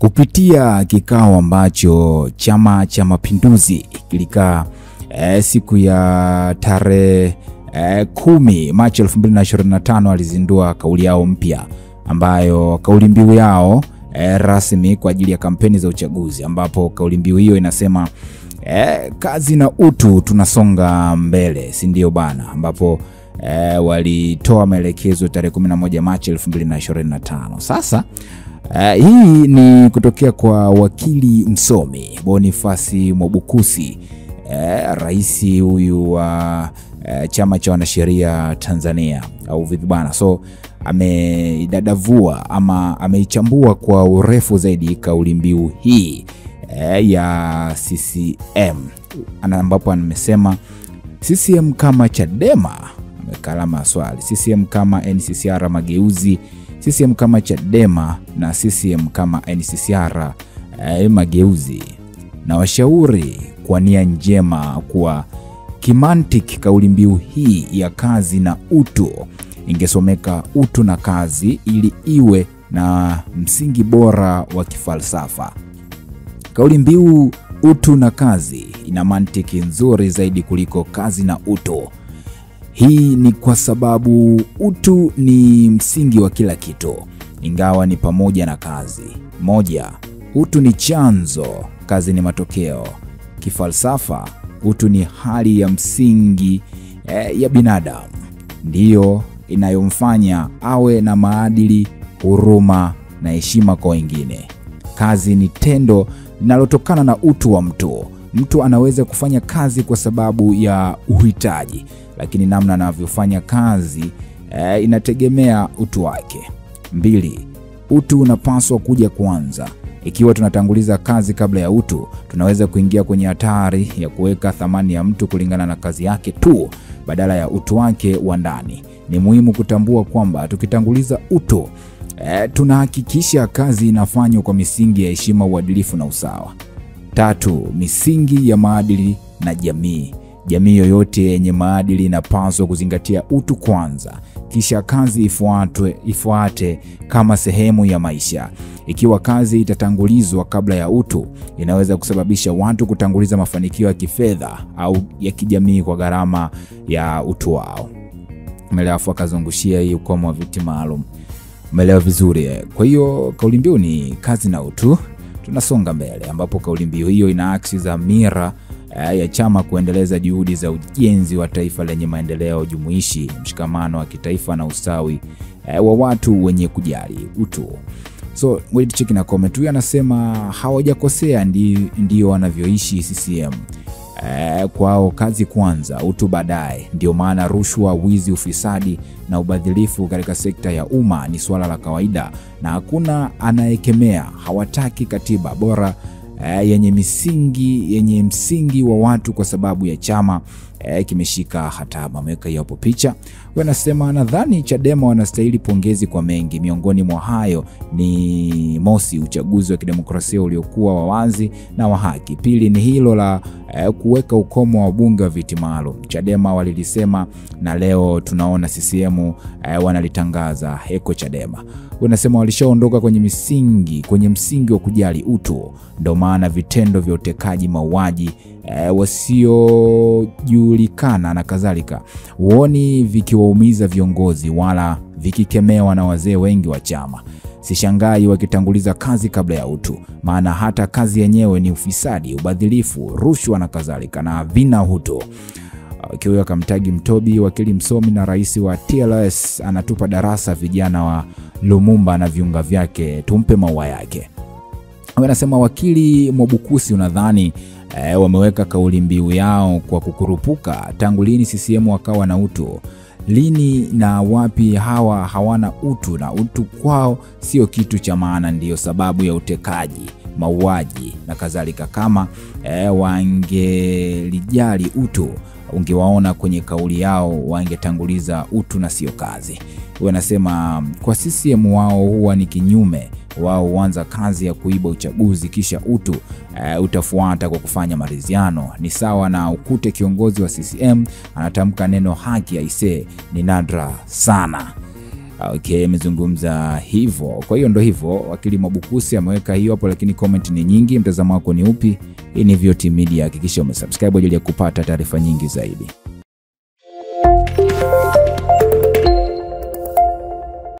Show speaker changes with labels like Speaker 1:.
Speaker 1: kupitia kikao ambacho Chama cha Mapinduzi kilikaa siku ya tarehe 10 Machi 2025 alizindua kauli yao mpya, ambayo kauli mbiu yao rasmi kwa ajili ya kampeni za uchaguzi, ambapo kauli mbiu hiyo inasema kazi na utu tunasonga mbele, si ndio bana, ambapo walitoa maelekezo tarehe 11 Machi 2025. Sasa hii ni kutokea kwa wakili msomi Boniface Mwabukusi, rais huyu wa chama cha wanasheria Tanzania au vipi bana. So ameidadavua ama ameichambua kwa urefu zaidi kauli mbiu hii ya CCM, ambapo amesema CCM kama Chadema, amekalama swali, CCM kama NCCR mageuzi, CCM kama Chadema na CCM kama NCCR mageuzi, na washauri kwa nia njema kuwa kimantiki kauli mbiu hii ya kazi na utu ingesomeka utu na kazi ili iwe na msingi bora wa kifalsafa. Kauli mbiu utu na kazi ina mantiki nzuri zaidi kuliko kazi na utu. Hii ni kwa sababu utu ni msingi wa kila kitu, ingawa ni pamoja na kazi. Moja, utu ni chanzo, kazi ni matokeo. Kifalsafa, utu ni hali ya msingi ya binadamu, ndiyo inayomfanya awe na maadili, huruma na heshima kwa wengine. Kazi ni tendo linalotokana na utu wa mtu. Mtu anaweza kufanya kazi kwa sababu ya uhitaji, lakini namna anavyofanya kazi inategemea utu wake. 2, utu unapaswa kuja kwanza. Ikiwa tunatanguliza kazi kabla ya utu, tunaweza kuingia kwenye hatari ya kuweka thamani ya mtu kulingana na kazi yake tu badala ya utu wake wa ndani. Ni muhimu kutambua kwamba tukitanguliza utu, tunahakikisha kazi inafanywa kwa misingi ya heshima, uadilifu na usawa. 3, misingi ya maadili na jamii. Jamii yoyote yenye maadili inapaswa kuzingatia utu kwanza, kisha kazi ifuate kama sehemu ya maisha. Ikiwa kazi itatangulizwa kabla ya utu, inaweza kusababisha watu kutanguliza mafanikio ya kifedha au ya kijamii kwa gharama ya utu wao. Umeelewa? Akazungushia hii ukomo wa viti maalum. Umeelewa vizuri? Kwa hiyo kauli mbiu ni kazi na utu tunasonga mbele, ambapo kauli mbiu hiyo inaakisi dhamira ya chama kuendeleza juhudi za ujenzi wa taifa lenye maendeleo jumuishi, mshikamano wa kitaifa na ustawi wa watu wenye kujali utu. So wewe check na comment. Huyu anasema hawajakosea, ndio wanavyoishi CCM. Kwao kazi kwanza, utu baadaye. Ndio maana rushwa, wizi, ufisadi na ubadhilifu katika sekta ya umma ni swala la kawaida na hakuna anayekemea. Hawataki katiba bora yenye msingi wa watu kwa sababu ya chama kimeshika hatamu. Ameweka hapo picha. Wanasema nadhani Chadema wanastahili pongezi kwa mengi. Miongoni mwa hayo ni mosi, uchaguzi wa kidemokrasia uliokuwa wa wazi na wa haki. Pili ni hilo la kuweka ukomo wa bunge wa viti maalum. Chadema walilisema na leo tunaona CCM wanalitangaza. Heko Chadema. Wanasema walishaondoka kwenye msingi wa kujali utu. Ndio maana vitendo vya utekaji, mauaji, wasiojulikana na kadhalika huoni vikiwaumiza viongozi wala vikikemewa na wazee wengi wa chama. Sishangai wakitanguliza kazi kabla ya utu, maana hata kazi yenyewe ni ufisadi, ubadhilifu, rushwa na kadhalika na vina utu. Kiwe akamtagi Mtobi, wakili msomi na rais wa TLS, anatupa darasa vijana wa Lumumba na viunga vyake, tumpe maua yake. Wanasema wakili Mwabukusi, unadhani wameweka kauli mbiu yao kwa kukurupuka? Tangu lini CCM wakawa na utu? Lini na wapi hawa hawana utu? Na utu kwao sio kitu cha maana, ndiyo sababu ya utekaji, mauaji na kadhalika. Kama wangelijali utu, ungewaona kwenye kauli yao wangetanguliza utu na sio kazi. Wanasema kwa CCM wao huwa ni kinyume. Wao huanza kazi ya kuiba uchaguzi, kisha utu utafuata kwa kufanya maridhiano. Ni sawa na ukute kiongozi wa CCM anatamka neno haki, aisee, ni nadra sana. Okay, amezungumza hivyo. Kwa hiyo ndo hivyo, wakili Mwabukusi ameweka hiyo hapo, lakini comment ni nyingi. Mtazamo wako ni upi? Hii ni VOT Media, hakikisha umesubscribe ili kupata taarifa nyingi zaidi.